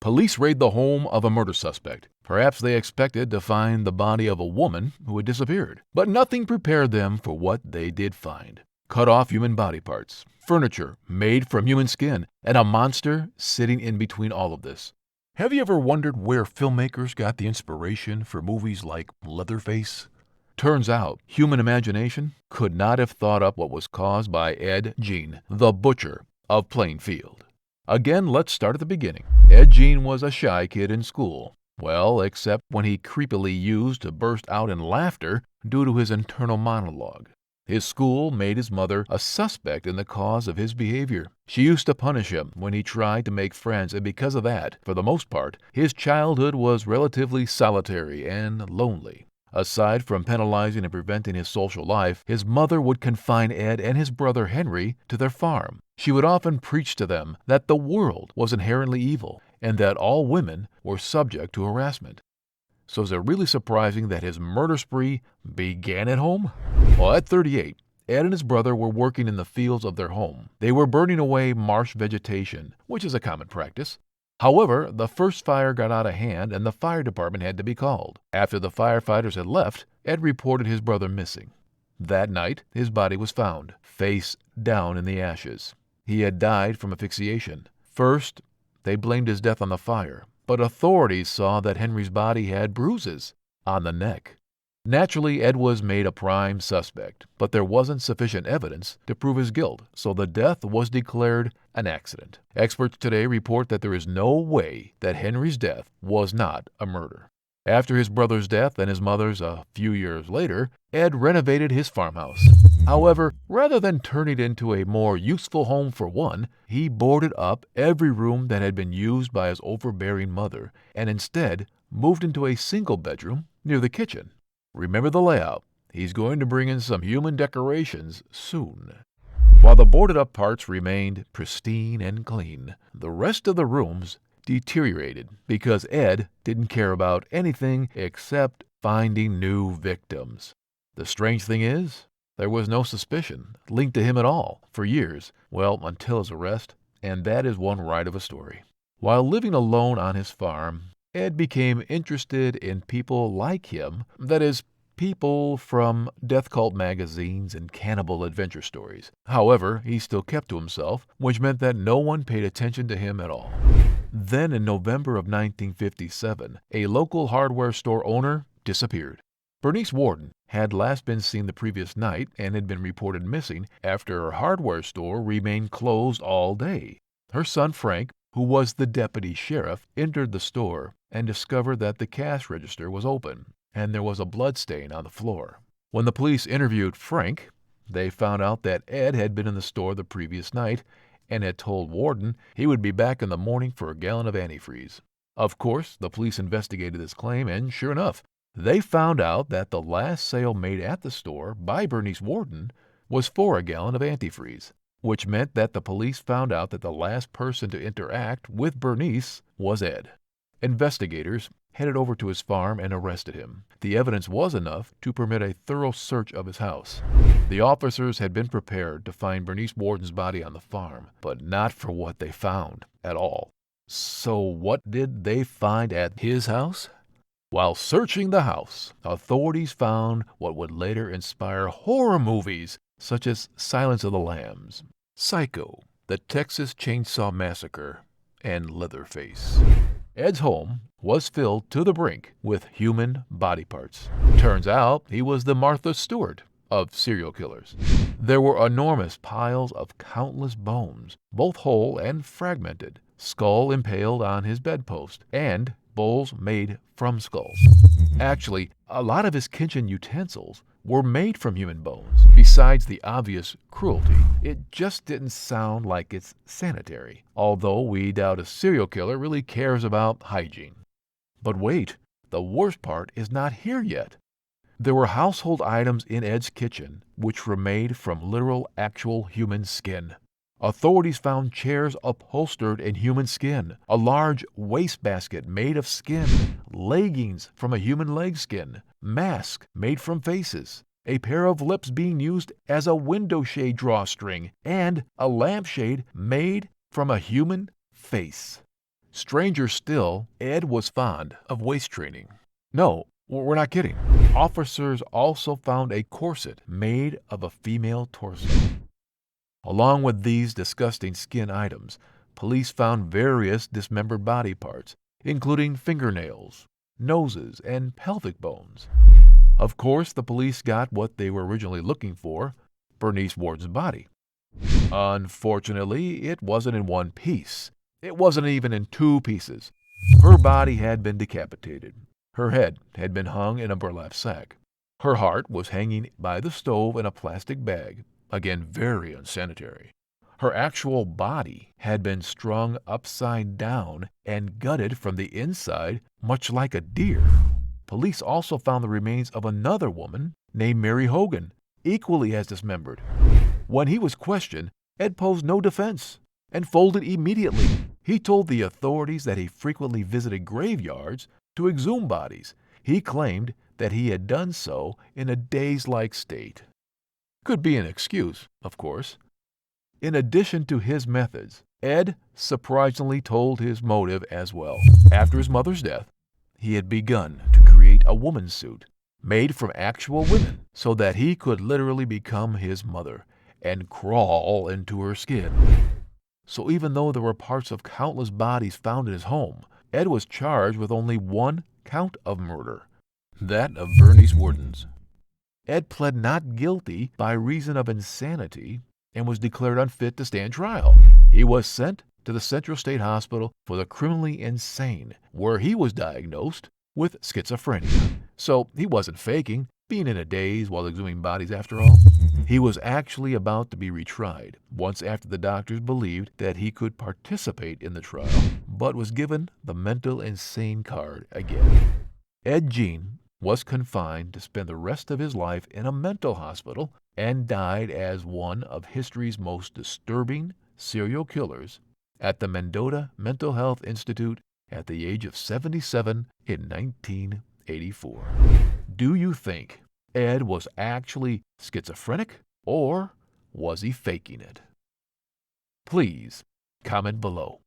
Police raid the home of a murder suspect. Perhaps they expected to find the body of a woman who had disappeared, but nothing prepared them for what they did find. Cut off human body parts, furniture made from human skin, and a monster sitting in between all of this. Have you ever wondered where filmmakers got the inspiration for movies like Leatherface? Turns out, human imagination could not have thought up what was caused by Ed Gein, the butcher of Plainfield. Again, let's start at the beginning. Ed Gein was a shy kid in school. Well, except when he creepily used to burst out in laughter due to his internal monologue. His school made his mother a suspect in the cause of his behavior. She used to punish him when he tried to make friends, and because of that, for the most part, his childhood was relatively solitary and lonely. Aside from penalizing and preventing his social life, his mother would confine Ed and his brother Henry to their farm. She would often preach to them that the world was inherently evil and that all women were subject to harassment. So is it really surprising that his murder spree began at home? Well, at 38, Ed and his brother were working in the fields of their home. They were burning away marsh vegetation, which is a common practice. However, the first fire got out of hand and the fire department had to be called. After the firefighters had left, Ed reported his brother missing. That night, his body was found, face down in the ashes. He had died from asphyxiation. First, they blamed his death on the fire, but authorities saw that Henry's body had bruises on the neck. Naturally, Ed was made a prime suspect, but there wasn't sufficient evidence to prove his guilt, so the death was declared an accident. Experts today report that there is no way that Henry's death was not a murder. After his brother's death and his mother's a few years later, Ed renovated his farmhouse. However, rather than turn it into a more useful home for one, he boarded up every room that had been used by his overbearing mother and instead moved into a single bedroom near the kitchen. Remember the layout. He's going to bring in some human decorations soon. While the boarded-up parts remained pristine and clean, the rest of the rooms deteriorated because Ed didn't care about anything except finding new victims. The strange thing is, there was no suspicion linked to him at all for years, well, until his arrest, and that is one right of a story. While living alone on his farm, Ed became interested in people like him, that is, people from death cult magazines and cannibal adventure stories. However, he still kept to himself, which meant that no one paid attention to him at all. Then in November of 1957, a local hardware store owner disappeared. Bernice Warden had last been seen the previous night and had been reported missing after her hardware store remained closed all day. Her son Frank, who was the deputy sheriff, entered the store and discovered that the cash register was open and there was a blood stain on the floor. When the police interviewed Frank, they found out that Ed had been in the store the previous night and had told Warden he would be back in the morning for a gallon of antifreeze. Of course, the police investigated this claim, and sure enough, they found out that the last sale made at the store by Bernice Warden was for a gallon of antifreeze, which meant that the police found out that the last person to interact with Bernice was Ed. Investigators headed over to his farm and arrested him. The evidence was enough to permit a thorough search of his house. The officers had been prepared to find Bernice Warden's body on the farm, but not for what they found at all. So what did they find at his house? While searching the house, authorities found what would later inspire horror movies such as Silence of the Lambs, Psycho, the Texas Chainsaw Massacre, and Leatherface. Ed's home was filled to the brink with human body parts. Turns out he was the Martha Stewart of serial killers. There were enormous piles of countless bones, both whole and fragmented, skull impaled on his bedpost, and bowls made from skulls. Actually, a lot of his kitchen utensils were made from human bones. Besides the obvious cruelty, it just didn't sound like it's sanitary, although we doubt a serial killer really cares about hygiene. But wait, the worst part is not here yet. There were household items in Ed's kitchen which were made from literal, actual human skin. Authorities found chairs upholstered in human skin, a large wastebasket made of skin, leggings from a human leg skin, masks made from faces, a pair of lips being used as a window shade drawstring, and a lampshade made from a human face. Stranger still, Ed was fond of waist training. No, we're not kidding. Officers also found a corset made of a female torso. Along with these disgusting skin items, police found various dismembered body parts, including fingernails, noses, and pelvic bones. Of course, the police got what they were originally looking for, Bernice Warden's body. Unfortunately, it wasn't in one piece. It wasn't even in two pieces. Her body had been decapitated. Her head had been hung in a burlap sack. Her heart was hanging by the stove in a plastic bag, again very unsanitary. Her actual body had been strung upside down and gutted from the inside, much like a deer. Police also found the remains of another woman named Mary Hogan, equally as dismembered. When he was questioned, Ed posed no defense and folded immediately. He told the authorities that he frequently visited graveyards to exhume bodies. He claimed that he had done so in a dazed-like state. Could be an excuse, of course. In addition to his methods, Ed surprisingly told his motive as well. After his mother's death, he had begun to create a woman's suit made from actual women so that he could literally become his mother and crawl into her skin. So even though there were parts of countless bodies found in his home, Ed was charged with only one count of murder, that of Bernice Warden's. Ed pled not guilty by reason of insanity and was declared unfit to stand trial. He was sent to the Central State Hospital for the criminally insane, where he was diagnosed with schizophrenia. So he wasn't faking, being in a daze while exhuming bodies after all. He was actually about to be retried once after the doctors believed that he could participate in the trial, but was given the mental insane card again. Ed Gein was confined to spend the rest of his life in a mental hospital and died as one of history's most disturbing serial killers at the Mendota Mental Health Institute at the age of 77 in 1984. Do you think Ed was actually schizophrenic, or was he faking it? Please comment below.